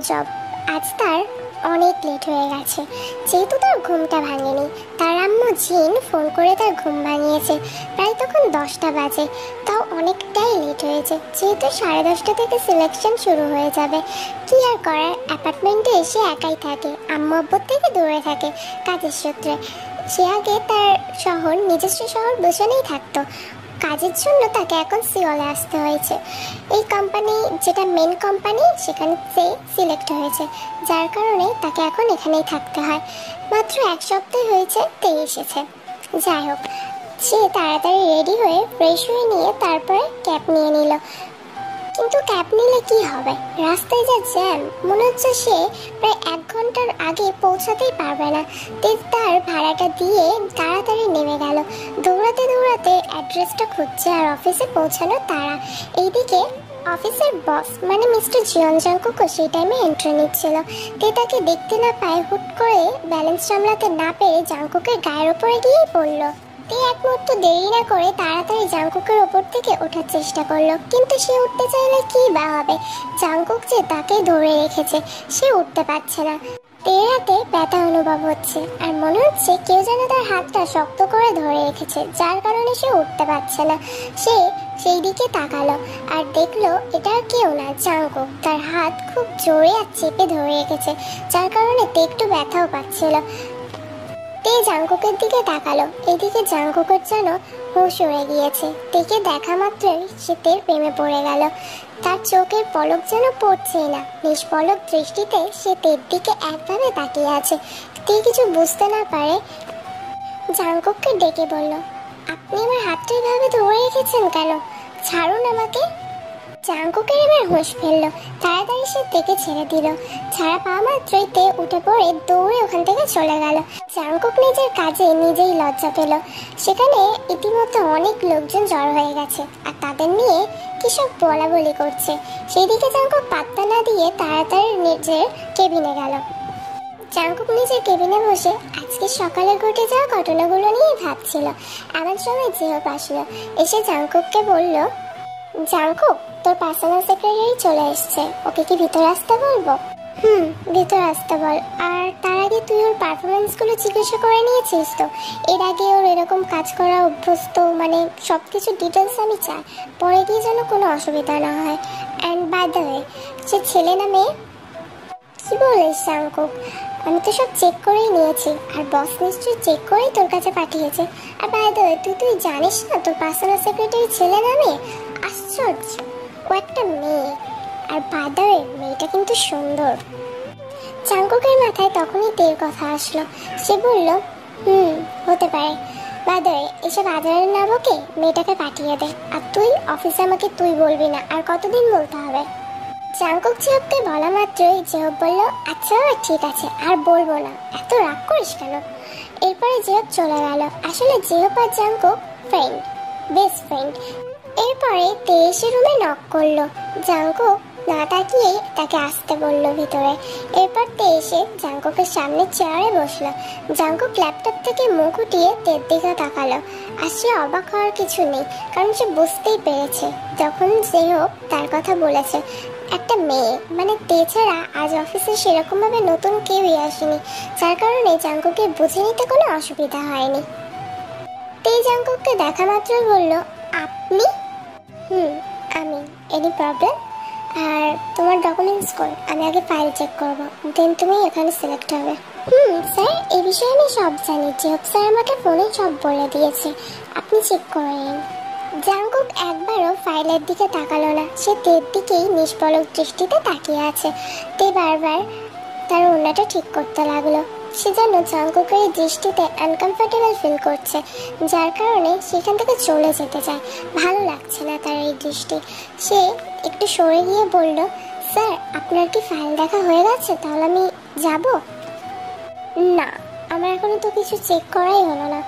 Job. আজ তার অনেক লেট হয়ে গেছে, যেহেতু তার ঘুমটা ভাঙেনি। তার আম্মু জিন ফোন করে তার ঘুম ভাঙিয়েছে। প্রায় তখন 10টা বাজে, তাও অনেকটাই লেট হয়েছে, যেহেতু 10:30 থেকে সিলেকশন শুরু হয়ে যাবে। কি আর করার, অ্যাপার্টমেন্টে এসে একাই থাকে, আম্মু আব্বুর থেকে দূরে থাকে কাজের সূত্রে। সে আগে তার নিজস্ব শহর বসেনেই থাকতো। কাজের জন্য তাকে এখন সিওলে আসতে হয়েছে। এই কোম্পানি, যেটা মেন কোম্পানি, সেখানে সে সিলেক্ট হয়েছে, যার কারণে তাকে এখন এখানেই থাকতে হয়। মাত্র 1 সপ্তাহ হয়েছে তে এসেছে। যাই হোক, সে তাড়াতাড়ি রেডি হয়ে ফ্রেশ হয়ে নিয়ে তারপরে ক্যাব নিয়ে নিল। কিন্তু ক্যাব নিলে কি হবে, রাস্তায় যা জ্যাম, মনে হচ্ছে সে প্রায় 1 ঘন্টার আগে পৌঁছাতেই পারবে না। তার ভাড়াটা দিয়ে তাড়াতাড়ি নেমে গেল। দৌড়াতে দৌড়াতে অ্যাড্রেসটা খুঁজছে আর অফিসে পৌঁছানো তারা। এইদিকে অফিসের বস মানে মিস্টার জিয়ন জাংকুকও সেই টাইমে এন্ট্রি নিচ্ছিল। তাকে দেখতে না পায় হুট করে ব্যালেন্স সামলাতে না পেরে জাংকুকের গায়ের ওপরে গিয়ে পড়ল। এক মুহূর্ত দেরি না করে তাড়াতাড়ি জাংকুকের ওপর থেকে ওঠার চেষ্টা করলো, কিন্তু সে উঠতে চাইলে কি বা হবে, জাংকুক যে তাকে ধরে রেখেছে, সে উঠতে পারছে না। তের হাতে ব্যথা অনুভব হচ্ছে আর মনে হচ্ছে কেউ যেন তার হাতটা শক্ত করে ধরে রেখেছে, যার কারণে সে উঠতে পারছে না। সে সেই দিকে তাকালো আর দেখলো এটা কেউ না, জাংকুক। তার হাত খুব জোরে আর চেপে ধরে রেখেছে, যার কারণে তে একটু ব্যথাও পাচ্ছিল। তে জাংকুকের দিকে তাকালো, এদিকে জাংকুকের যেন হুঁশ উড়ে গিয়েছে। তেকে দেখা মাত্রই সে তের প্রেমে পড়ে গেল। তার চোখের পলক যেন পড়ছেই না, নিষ্পলক দৃষ্টিতে সে তের দিকে একভাবে তাকিয়ে আছে। তে কিছু বুঝতে না পারে জাংকুককে ডেকে বলল, আপনি আমার হাতটা এভাবে ধরে রেখেছেন কেন? ছাড়ুন আমাকে। জাংকুকের এবার হুঁশ ফেললো, তাড়াতাড়ি সে তেকে ছেড়ে দিল। ছাড়া পাওয়া মাত্রই তে উঠে পড়ে দৌড়ে ওখান থেকে চলে গেল। জাংকুক নিজের কাজে নিজেই লজ্জা পেল। সেখানে ইতিমধ্যে অনেক লোকজন জড়ো হয়ে গেছে আর তাদের নিয়ে কি সব বলা বলি করছে। সেদিকে জাংকুক পাত্তা না দিয়ে তাড়াতাড়ি নিজের কেবিনে গেল। জাংকুক নিজের কেবিনে বসে আজকে সকালে ঘটে যাওয়া ঘটনাগুলো নিয়ে ভাবছিল। এমন সময় জিহপ আসলো, এসে জাংকুককে বলল, জাংকুক, তোর পার্সোনাল সেক্রেটারি চলে এসছে, ওকে কি ভিতরে আসতে বলবো? ভিতরে আসতে বল। আর তার আগে তুই ওর পারফরমেন্সগুলো জিজ্ঞাসা করে নিয়েছিস তো? এর আগে ওর এরকম কাজ করা অভ্যস্ত, মানে সব কিছু ডিটেলস আমি চাই, পরে গিয়ে যেন কোনো অসুবিধা না হয়। অ্যান্ড বাই দ্য ওয়ে, সে ছেলে না মেয়ে? কি বলিস জাংকুক, আমি তো সব চেক করেই নিয়েছি, আর বস নিশ্চয়ই চেক করেই তোর কাছে পাঠিয়েছে। আর বাই দ্য ওয়ে, তুই জানিস না তোর পার্সোনাল সেক্রেটারি ছেলে না মেয়ে? আশ্চর্য, ও একটা মেয়ে। আর বাই দ্য ওয়ে, মেয়েটা কিন্তু সুন্দর। জাংকুকের মাথায় তখনই তের কথা আসলো। সে বলল, হতে পারে। বাই দ্য ওয়ে, এসব আজারের না বকে মেয়েটাকে পাঠিয়ে দে। আর তুই অফিসে আমাকে তুই বলবি না, আর কতদিন বলতে হবে? জাংকুক জিহপকে বলা মাত্রই জিহপ বলল, আচ্ছা ঠিক আছে, আর বলবো না, এত রাগ করিস কেন? এরপরে জিহপ চলে গেল। আসলে জিহপ আর জাংকুক ফ্রেন্ড, বেস্ট ফ্রেন্ড। এরপরে তে এসে রুমে নক করলো। জাংকুক না তাকিয়েই তাকে আসতে বলল ভিতরে। এরপর তে এসে জাংকুকের সামনে চেয়ারে বসলো। জাংকুক ল্যাপটপ থেকে মুখ উঠিয়ে তের দিকে তাকালো। আর সে অবাক হওয়ার কিছু নেই, কারণ সে বুঝতেই পেরেছে যখন জিহপ তার কথা বলেছে, একটা মেয়ে মানে তে ছাড়া আজ অফিসে সেরকমভাবে নতুন কেউই আসেনি, যার কারণে জাংকুকের বুঝে নিতে কোনো অসুবিধা হয়নি। তে জাংকুককে দেখা মাত্রই বলল, আপনি? আমি। Any problem? আর তোমার ডকুমেন্টস কই? আমি আগে ফাইল চেক করবো, দেন তুমি এখানে সিলেক্ট হবে। স্যার, এই বিষয়ে আমি সব জানি, জিহপ স্যার আমাকে ফোনে সব বলে দিয়েছে, আপনি চেক করে নিন। জাংকুক একবারও ফাইলের দিকে তাকালো না, সে তের দিকেই নিষ্পলক দৃষ্টিতে তাকিয়ে আছে। তে বারবার তার ওড়নাটা ঠিক করতে লাগলো। সে যেন জাংকুকের দৃষ্টিতে আনকমফোর্টেবল ফিল করছে, যার কারণে সেখান থেকে চলে যেতে চায়। ভালো লাগছে না তার এই দৃষ্টি। সে একটু সরে গিয়ে বলল, স্যার আপনার কি ফাইল দেখা হয়ে গেছে? তাহলে আমি যাব? না, আমার এখনো তো কিছু চেক করাই হলো না।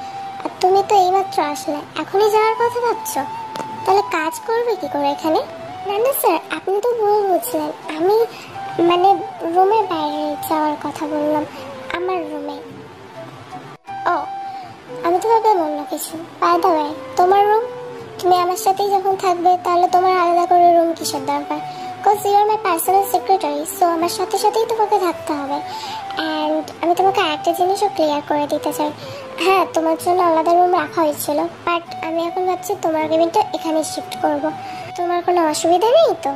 আর তুমি তো এইমাত্র আসলে, এখনই যাওয়ার কথা ভাবছো? তাহলে কাজ করবে কি করে এখানে? না না স্যার, আপনি তো ভুল বুঝলেন, আমি মানে রুমের বাইরে যাওয়ার কথা বললাম, আমার রুমে। ও, আমি তো ভাবলাম অন্য কিছু। বাই দ্য ওয়ে, তোমার রুম? তুমি আমার সাথেই যখন থাকবে তাহলে তোমার আলাদা করে রুম কিসের দরকার? Cause you are my personal secretary, so আমার সাথে সাথেই তোমাকে থাকতে হবে। অ্যান্ড আমি তোমাকে একটা জিনিসও ক্লিয়ার করে দিতে চাই, হ্যাঁ তোমার জন্য আলাদা রুম রাখা হয়েছিল, বাট আমি এখন ভাবছি তোমার কেবিনটা এখানে শিফট করব। তোমার কোনো অসুবিধা নেই তো?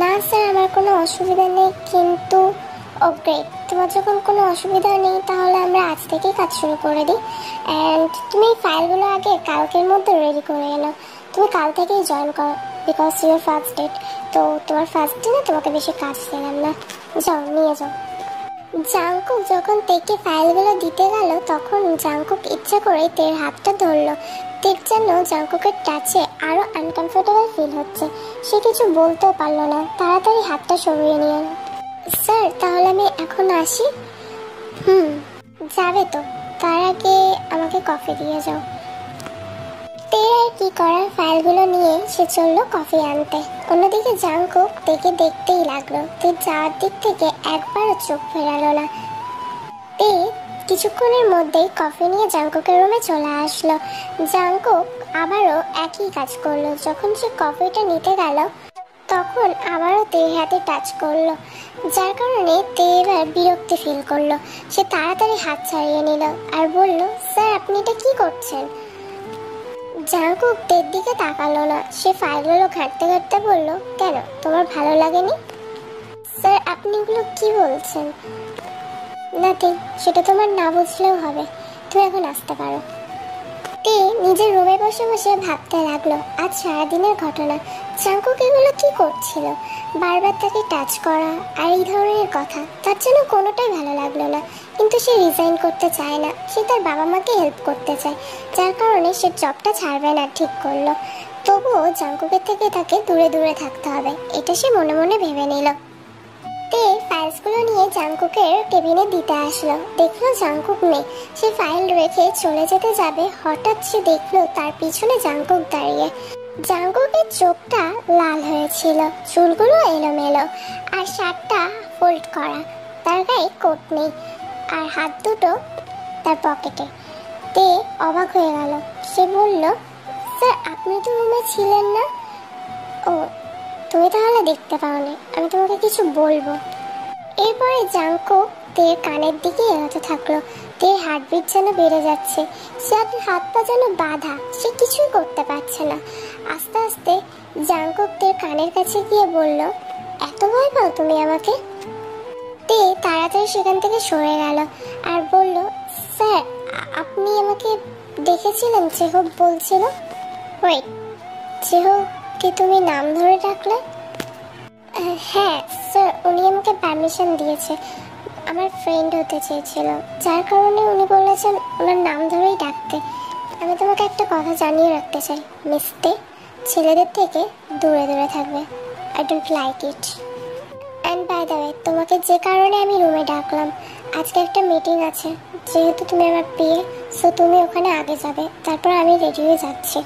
না স্যার, আমার কোনো অসুবিধা নেই, কিন্তু ও গ্রেট, তোমার যখন কোনো অসুবিধা নেই তাহলে আমরা আজ থেকেই কাজ শুরু করে দিই। অ্যান্ড তুমি এই ফাইলগুলো আগে কালকের মধ্যে রেডি করে এনো। তুমি কাল থেকেই জয়েন করো, বিকজ ইউর ফার্স্ট ডেট। তো তোমার ফার্স্ট দিনে তোমাকে বেশি কাজ দিলাম না, যাও নিয়ে যাও। জাংকুক যখন তেকে ফাইলগুলো দিতে গেল তখন জাংকুক ইচ্ছা করে তের হাতটা ধরলো। তের যেন জাংকুকের টাচে আরো আনকমফোর্টেবল ফিল হচ্ছে, সে কিছু বলতেও পারলো না, তাড়াতাড়ি হাতটা সরিয়ে নিয়ে। স্যার তাহলে আমি এখন আসি? যাবে তো, তার আগে আমাকে কফি দিয়ে যাও। তের আর কি করার, ফাইলগুলো নিয়ে সে চললো কফি আনতে। অন্যদিকে জাংকুক তেকে দেখতেই লাগলো, তে যাওয়ার দিক থেকে একবারও চোখ ফেরালো না। তে কিছুক্ষণের মধ্যেই কফি নিয়ে জাংকুকের রুমে চলে আসলো। জাংকুক আবারও একই কাজ করলো, যখন সে কফিটা নিতে গেল তখন আবারও তের হাতে টাচ করলো, যার কারণে তে এবার বিরক্তি ফিল করলো। সে তাড়াতাড়ি হাত ছাড়িয়ে নিল আর বলল, স্যার আপনি এটা কি করছেন? জাংকুক তের দিকে তাকালো না, সে ফাইলগুলো ঘাঁটতে ঘাঁটতে বলল, কেন তোমার ভালো লাগেনি? স্যার আপনি এগুলো কি বলছেন? নাথিং, সেটা তোমার না বুঝলেও হবে, তুমি এখন আসতে পারো। তে নিজের রুমে বসে বসে ভাবতে লাগলো আজ সারাদিনের ঘটনা। জাংকুক এগুলো কি করছিল, বারবার তাকে টাচ করা আর এই ধরনের কথা, তার জন্য কোনোটাই ভালো লাগলো না। কিন্তু সে রিজাইন করতে চায় না, সে তার বাবা মাকে হেল্প করতে চায়, যার কারণে সে জবটা ছাড়বে না ঠিক করলো। তবুও জাংকুকের থেকে তাকে দূরে দূরে থাকতে হবে, এটা সে মনে মনে ভেবে নিল। তে ফাইলসগুলো নিয়ে জাংকুকের কেবিনে দিতে আসলো, দেখলো জাংকুক নেই। সে ফাইল রেখে চলে যেতে যাবে, হঠাৎ সে দেখলো তার পিছনে জাংকুক দাঁড়িয়ে। জাংকুকের চোখটা লাল হয়েছিল, চুলগুলো এলোমেলো আর শার্টটা ফোল্ড করা, তার গায়ে কোট নেই আর হাত দুটো তার পকেটে। তে অবাক হয়ে গেল, সে বলল, স্যার আপনি তো রুমে ছিলেন না? ও তুমি তাহলে দেখতে পাওনি, আমি তোমাকে কিছু বলবো। এরপরে জাংকুক তের কানের দিকে এগোতে থাকলো, তের হার্টবিট যেন বেড়ে যাচ্ছে, সে হাত পা যেন বাঁধা, সে কিছুই করতে পারছে না। আস্তে আস্তে জাংকুক তের কানের কাছে গিয়ে বলল, এত ভয় পাও তুমি আমাকে? তে তাড়াতাড়ি সেখান থেকে সরে গেল আর বলল, স্যার আপনি আমাকে দেখেছিলেন? চেহো বলছিল। ওয়েট, চেহো কি তুমি নাম ধরে ডাকলে? হ্যাঁ স্যার, উনি আমাকে পারমিশন দিয়েছে, আমার ফ্রেন্ড হতে চেয়েছিল, যার কারণে উনি বলেছেন ওনার নাম ধরেই ডাকতে। আমি তোমাকে একটা কথা জানিয়ে রাখতে চাই, মিস্তে ছেলেদের থেকে দূরে দূরে থাকবে, I don't like it. And by the way, তোমাকে যে কারণে আমি রুমে ডাকলাম, আজকে একটা মিটিং আছে, যেহেতু তুমি আমার বিয়ে, সো তুমি ওখানে আগে যাবে, তারপর আমি রেডি হয়ে যাচ্ছি।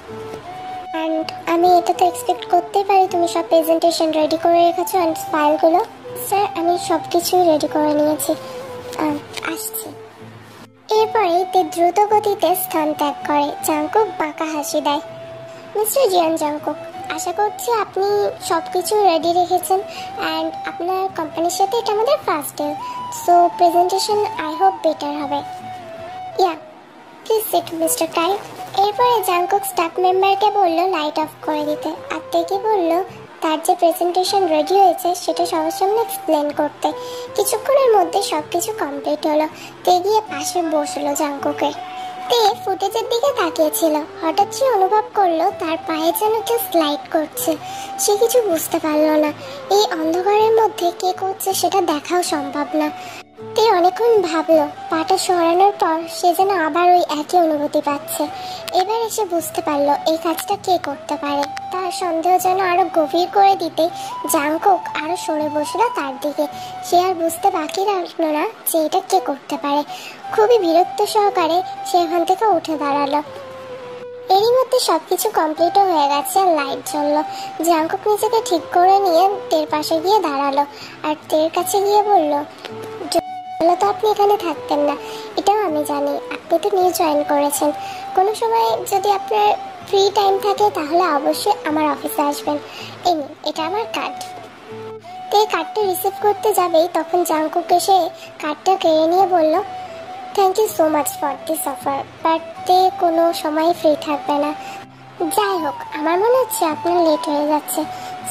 অ্যান্ড আমি এটা তো এক্সপেক্ট করতেই পারি তুমি সব প্রেজেন্টেশন রেডি করে রেখেছো অ্যান্ড ফাইলগুলো। স্যার আমি সব কিছুই রেডি করে নিয়েছি, আসছি। এরপরে তে দ্রুত গতিতে স্থান ত্যাগ করে। জাংকুক বাঁকা হাসি দেয়। মিস্টার জিয়ান জাংকুক, আশা করছি আপনি সব কিছু রেডি রেখেছেন অ্যান্ড আপনার কোম্পানির সাথে এটা আমাদের first day, so presentation I hope better হবে। ইয়া প্লিজ সিট মিস্টার টাই। এরপরে জাংকুক স্টাফ মেম্বারকে বলল লাইট অফ করে দিতে, আর তেকে বলল তার যে প্রেজেন্টেশন রেডি হয়েছে সেটা সবার সামনে এক্সপ্লেন করতে। কিছুক্ষণের মধ্যে সব কিছু কমপ্লিট হলো। তে গিয়ে পাশে বসলো জাংকুকে। তে ফুটেজের দিকে তাকিয়েছিল, হঠাৎ সে অনুভব করলো তার পায়ে যেন কেউ স্লাইড করছে। সে কিছু বুঝতে পারলো না, এই অন্ধকারের মধ্যে কে করছে সেটা দেখাও সম্ভব না। তে অনেকক্ষণ ভাবলো, পাটা সরানোর পর সে যেন আবার ওই একই অনুভূতি পাচ্ছে। এবার এসে বুঝতে পারলো এই কাজটা কে করতে পারে। তার সন্দেহ যেন আরো গভীর করে দিতে জাংকুক আরো সরে বসলো তার দিকে। সে আর বুঝতে বাকি রাখলো না যে এটা কে করতে পারে। খুবই বিরক্ত সহকারে সে এখান থেকে উঠে দাঁড়ালো। এরই মধ্যে সবকিছু কমপ্লিটও হয়ে গেছে আর লাইট জ্বললো। জাংকুক নিজেকে ঠিক করে নিয়ে তের পাশে গিয়ে দাঁড়ালো আর তের কাছে গিয়ে বলল, তো আপনি এখানে থাকতেন না, এটাও আমি জানি, আপনি তো নিউ জয়েন করেছেন। কোনো সময় যদি আপনার ফ্রি টাইম থাকে তাহলে অবশ্যই আমার অফিসে আসবেন। এই নিন, এটা আমার কার্ড। তে কার্ডটা রিসিভ করতে যাবেই তখন জাংকুক এসে কার্ডটা কেড়ে নিয়ে বলল, thank you so much for this offer, but তে কোনো সময় ফ্রি থাকবে না। যাই হোক, আমার মনে হচ্ছে আপনার লেট হয়ে যাচ্ছে,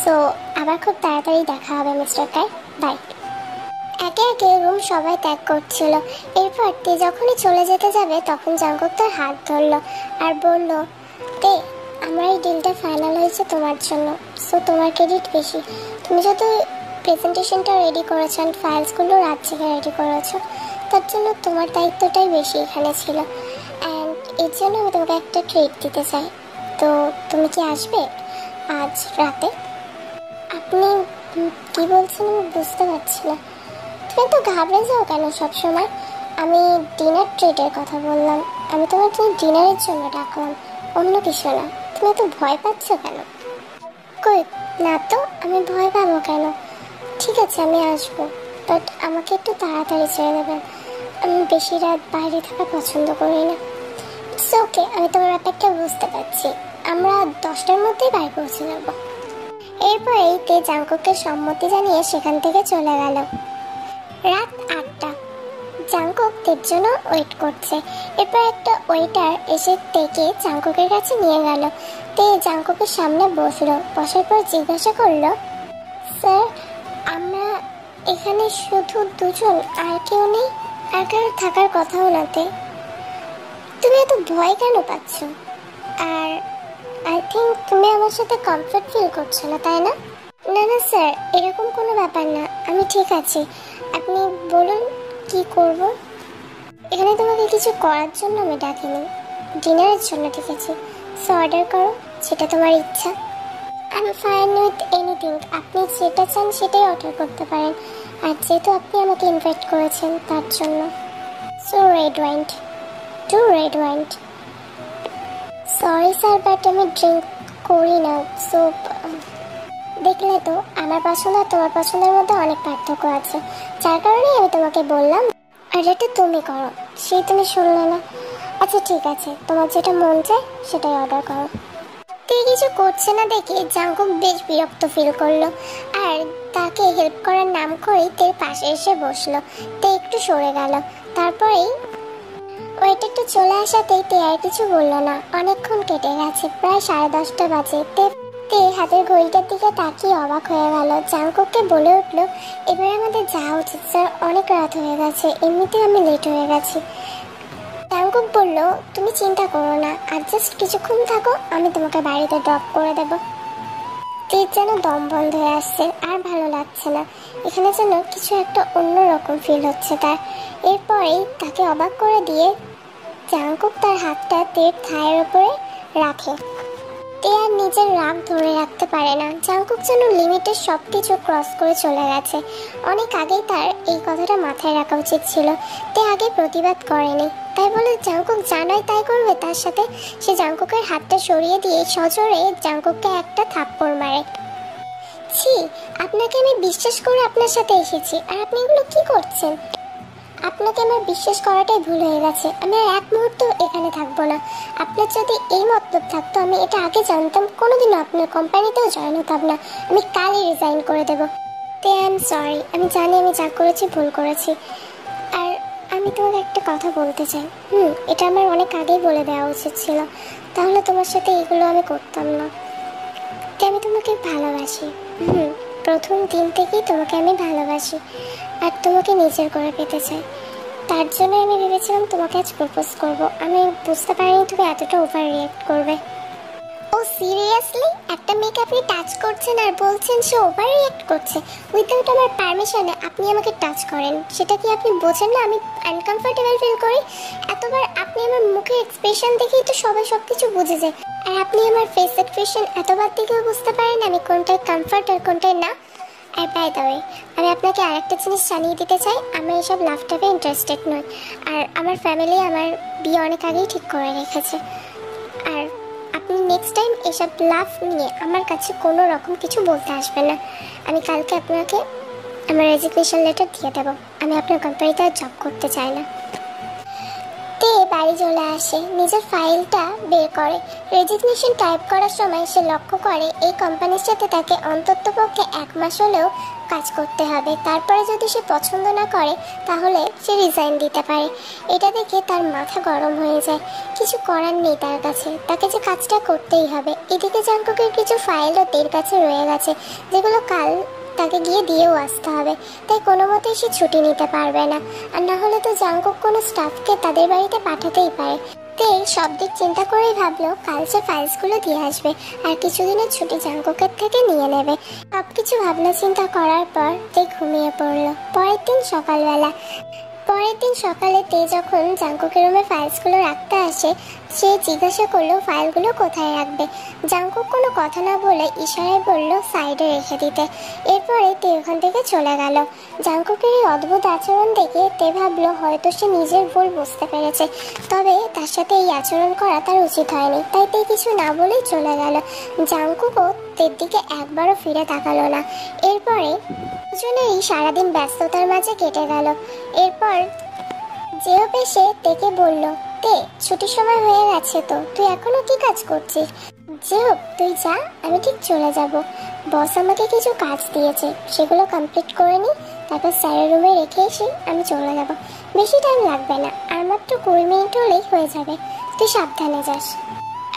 সো আবার খুব তাড়াতাড়ি দেখা হবে মিস্টার কাই, বাই। একে একে রুম সবাই ত্যাগ করছিল। এরপর তে যখনই চলে যেতে যাবে তখন জাংকুক তার হাত ধরল আর বলল, তে আমার এই ডিলটা ফাইনাল হয়েছে তোমার জন্য, সো তোমার ক্রেডিট বেশি। তুমি যত প্রেজেন্টেশনটা রেডি করেছো অ্যান্ড ফাইলসগুলো রাত থেকে রেডি করেছো, তার জন্য তোমার দায়িত্বটাই বেশি এখানে ছিল। অ্যান্ড এর জন্য আমি তোমাকে একটা ট্রিট দিতে চাই। তো তুমি কি আসবে আজ রাতে? আপনি কি বলছেন আমি বুঝতে পারছি না। তুমি তো ঘাবড়ে যাও কেন সবসময়? আমি ডিনার ট্রিটের কথা বললাম, আমি তোমার ডিনারের জন্য ডাকলাম, অন্য কিছু না। তুমি তো ভয় পাচ্ছ কেন? কই না তো, আমি ভয় পাবো কেন? ঠিক আছে আমি আসবো, বাট আমাকে একটু তাড়াতাড়ি ছেড়ে দেবেন। আমি বেশি রাত বাইরে থাকা পছন্দ করি না। ইটস ওকে, আমি তোমার ব্যাপারটা বুঝতে পারছি। আমরা 10টার মধ্যেই বাড়ি পৌঁছে যাব। এরপরেই তে জাংকুককে সম্মতি জানিয়ে সেখান থেকে চলে গেল। রাত 8টা। জাংকুক তের জন্য ওয়েট করছে। এরপর একটা ওয়েটার এসে তেকে জাংকুকের কাছে নিয়ে গেল। তে জাংকুকের সামনে বসলো, বসার পর জিজ্ঞাসা করলো, স্যার আমরা এখানে শুধু দুজন, আর কেউ নেই? আর কারো থাকার কথাও না তে? তুমি এত ভয় কেন পাচ্ছ? আর আই থিঙ্ক তুমি আমার সাথে কমফর্ট ফিল করছো না, তাই না? না না স্যার, এরকম কোনো ব্যাপার না, আমি ঠিক আছি। আপনি বলুন কি করব? এখানে তোমাকে কিছু করার জন্য আমি ডাকিনি, ডিনারের জন্য ডেকেছি। সো অর্ডার করো, সেটা তোমার ইচ্ছা। I am fine with anything, আপনি যেটা চান সেটাই অর্ডার করতে পারেন। আর যেহেতু আপনি আমাকে ইনভাইট করেছেন তার জন্য। So red wine, 2 red wine. Sorry sir, but আমি ড্রিঙ্ক করি না। সো দেখলে তো আমার পছন্দ আর তোমার পছন্দের মধ্যে অনেক পার্থক্য আছে, যার কারণে আমি তোমাকে বললাম আর এটা তুমি করো। সেই তুমি শুনলে না। আচ্ছা ঠিক আছে, তোমার যেটা মন চায় সেটাই অর্ডার করো। তে কিছু করছে না দেখে জাংকুক বেশ বিরক্ত ফিল করলো আর তাকে হেল্প করার নাম করেই তের পাশে এসে বসলো। তে একটু সরে গেল। তারপরেই ওয়েটারটা চলে আসাতেই তে আর কিছু বললো না। অনেকক্ষণ কেটে গেছে, প্রায় 10:30 বাজে। তে হাতের ঘড়িটার দিকে তাকিয়ে অবাক হয়ে গেল। জাংকুককে বলে উঠলো, এবার আমাদের যাওয়া উচিত স্যার, অনেক রাত হয়ে গেছে, এমনিতেই আমি লেট হয়ে গেছি। জাংকুক বলল, তুমি চিন্তা করো না, আর জাস্ট কিছুক্ষণ থাকো, আমি তোমাকে বাড়িতে ড্রপ করে দেবো। তের যেন দম বন্ধ হয়ে আসছে, আর ভালো লাগছে না। এখানে যেন কিছু একটা অন্যরকম ফিল হচ্ছে তার। এরপরেই তাকে অবাক করে দিয়ে জাংকুক তার হাতটা তের থায়ের উপরে রাখে। তে আর নিজের রাগ ধরে রাখতে পারে না। জাংকুক যেন লিমিটের সব কিছু ক্রস করে চলে গেছে। অনেক আগেই তার এই কথাটা মাথায় রাখা উচিত ছিল। তে আগে প্রতিবাদ করেনি, তাই বলে জাংকুক জানায় তাই করবে তার সাথে। সে জাংকুকের হাতটা সরিয়ে দিয়ে সজোরে জাংকুককে একটা থাপ্পড় মারে। ছি, আপনাকে আমি বিশ্বাস করে আপনার সাথে এসেছি, আর আপনি এগুলো কি করছেন? আপনাকে আমার বিশ্বাস করাটাই ভুল হয়ে গেছে। আমি আর এক মুহূর্ত এখানে থাকবো না। আপনার যদি এই মতলব থাকতো, আমি এটা আগে জানতাম, কোনোদিনও আপনার কোম্পানিতেও জয়েন হতাম না। আমি কালই রিজাইন করে দেবো। তে আই এম সরি, আমি জানি আমি যা করেছি ভুল করেছি। আর আমি তোমাকে একটা কথা বলতে চাই। এটা আমার অনেক আগেই বলে দেওয়া উচিত ছিল, তাহলে তোমার সাথে এগুলো আমি করতাম না। তে আমি তোমাকে ভালোবাসি। প্রথম দিন থেকেই তোমাকে আমি ভালোবাসি আর তোমাকে নিজের করে পেতে চাই। তার জন্য আমি ভেবেছিলাম তোমাকে আজ প্রপোজ করব। আমি বুঝতে পারিনি তুমি এতটা ওভার রিঅ্যাক্ট করবে। ও সিরিয়াসলি? একটা মেয়েকে আপনি টাচ করছেন আর বলছেন সে ওভার রিঅ্যাক্ট করছে? উইদাউট আমার পারমিশনে আপনি আমাকে টাচ করেন, সেটা কি আপনি বোঝেন না আমি আনকমফোর্টেবল ফিল করি? এতবার আপনি আমার মুখের এক্সপ্রেশন দেখেই তো সবাই সব কিছু বুঝে যায়। আর আপনি আমার ফেস এক্সপ্রেশন এতবার দেখেও বুঝতে পারেন আমি কোনটায় কমফর্ট আর কোনটায় না। আর বাই দ্য ওয়ে, আমি আপনাকে আরেকটা জিনিস জানিয়ে দিতে চাই, আমি এসব লাভটাপে ইন্টারেস্টেড নই। আর আমার ফ্যামিলি আমার বিয়ে অনেক আগেই ঠিক করে রেখেছে। আর আপনি নেক্সট টাইম এসব লাভ নিয়ে আমার কাছে কোনো রকম কিছু বলতে আসবেন না। আমি কালকে আপনাকে আমার রেজিগনেশন লেটার দিয়ে দেবো। আমি আপনার কোম্পানিতে আর জব করতে চাই না। তে বাড়ি বাড়ি চলে আসে, নিজের ফাইলটা বের করে। রেজিগনেশন টাইপ করার সময় সে লক্ষ্য করে এই কোম্পানির সাথে তাকে অন্ততপক্ষে 1 মাস হলেও কাজ করতে হবে। তারপরে যদি সে পছন্দ না করে তাহলে সে রিজাইন দিতে পারে। এটা দেখে তার মাথা গরম হয়ে যায়। কিছু করার নেই তার কাছে, তাকে যে কাজটা করতেই হবে। এদিকে জাংকুকের কিছু ফাইলও তের কাছে রয়ে গেছে, যেগুলো কাল তাকে গিয়ে দিয়েও আসতে হবে। তাই কোনো মতেই সে ছুটি নিতে পারবে না, আর না হলে তো জাংকুক কোনো স্টাফকে তাদের বাড়িতে পাঠাতেই পারে। তে সব দিক চিন্তা করেই ভাবলো কাল সে ফাইলসগুলো দিয়ে আসবে, আর কিছুদিনের ছুটি জাংকুকের থেকে নিয়ে নেবে। সবকিছু ভাবনা চিন্তা করার পর তে ঘুমিয়ে পড়লো। পরের দিন সকালে তে যখন জাংকুকের রুমে ফাইলসগুলো রাখতে আসে, সে জিজ্ঞাসা করলো ফাইলগুলো কোথায় রাখবে। জাংকুক কোনো কথা না বলে ইশারায় বলল সাইডে রেখে দিতে। এরপরে তে ওখান থেকে চলে গেল। জাংকুকের এই অদ্ভুত আচরণ দেখে তে ভাবলো হয়তো সে নিজের ভুল বুঝতে পেরেছে, তবে তার সাথে এই আচরণ করা তার উচিত হয়নি। তাই তে কিছু না বলেই চলে গেল। জাংকুকও তের দিকে একবারও ফিরে তাকালো না। এরপরে দুজনেই সারাদিন ব্যস্ততার মাঝে কেটে গেল। এরপর জেহপ এসে তেকে বলল, তে ছুটির সময় হয়ে গেছে তো, তুই এখনো কি কাজ করছিস? জেহপ, তুই যা, আমি ঠিক চলে যাব। বস আমাকে কিছু কাজ দিয়েছে, সেগুলো কমপ্লিট করে নি, তারপর স্যারের রুমে রেখে এসে আমি চলে যাব। বেশি টাইম লাগবে না, আর মাত্র 20 মিনিট হলেই হয়ে যাবে। তুই সাবধানে যাস।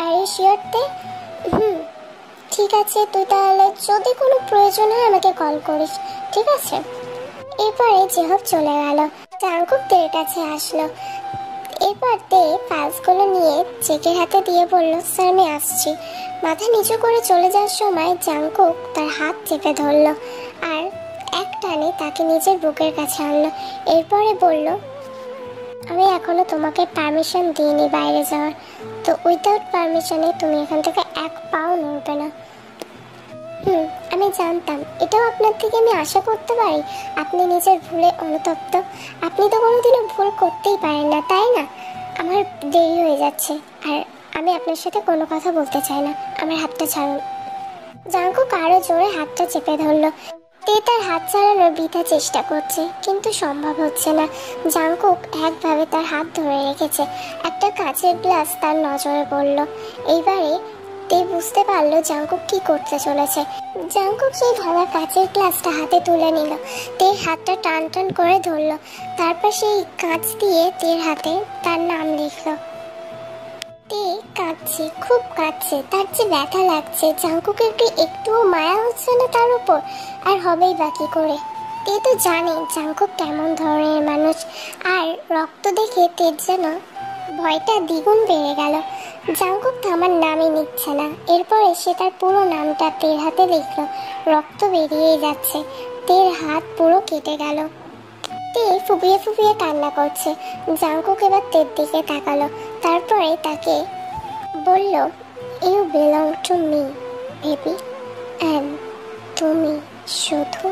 আর এই শিওর তে? ঠিক আছে, তুই তাহলে যদি কোনো প্রয়োজন হয় আমাকে কল করিস, ঠিক আছে? এরপরে জেহপ চলে গেল। জাংকুক তের কাছে আসলো। এরপর তে ফাইলসগুলো নিয়ে চেকের হাতে দিয়ে বলল, স্যার আমি আসছি। মাথা নিচু করে চলে যাওয়ার সময় জাংকুক তার হাত চেপে ধরলো আর এক টানে তাকে নিজের বুকের কাছে আনলো। এরপরে বলল, আমি এখনো তোমাকে পারমিশন দিইনি বাইরে যাওয়ার, তো উইদাউট পারমিশনে তুমি এখান থেকে 1 পাও নড়বে না। আমি জানতাম, এটাও আপনার থেকে আমি আশা করতে পারি আপনি নিজের ভুলে অনুতপ্ত। আপনি তো কোনোদিনও ভুল করতেই পারেন না, তাই না? আমার দেরি হয়ে যাচ্ছে, আর আমি আপনার সাথে কোনো কথা বলতে চাই না। আমার হাতটা ছাড়ুন। জাংকুক আরো জোরে হাতটা চেপে ধরলো। তে তার হাত ছাড়ানোর বৃথা চেষ্টা করছে, কিন্তু সম্ভব হচ্ছে না। জাংকুক একভাবে তার হাত ধরে রেখেছে। একটা কাঁচের গ্লাস তার নজরে পড়ল। এইবারে তে বুঝতে পারলো জাংকুক কি করতে চলেছে। জাংকুক সেই ভাঙা কাঁচের গ্লাসটা হাতে তুলে নিল, তের হাতটা টান টান করে ধরলো। তারপর সেই কাঁচ দিয়ে তের হাতে তার নাম লিখল। তে কাঁদছে, খুব কাঁদছে, তার যে ব্যথা লাগছে। জাংকুকের কি একটুও মায়া হচ্ছে না তার উপর? আর হবেই বা কি করে? তে তো জানে জাংকুক কেমন ধরনের মানুষ, আর রক্ত দেখে তের যেন ভয়টা দ্বিগুণ বেড়ে গেল। জাংকুক তো আমার নামই নিচ্ছে না। এরপরে সে তার পুরো নামটা তের হাতে লিখল। রক্ত বেরিয়েই যাচ্ছে, তের হাত পুরো কেটে গেল। তে ফুপিয়ে ফুপিয়ে কান্না করছে। জাংকুক এবার তের দিকে তাকালো, তারপরে তাকে বলল, you belong to me baby, and তুমি শুধু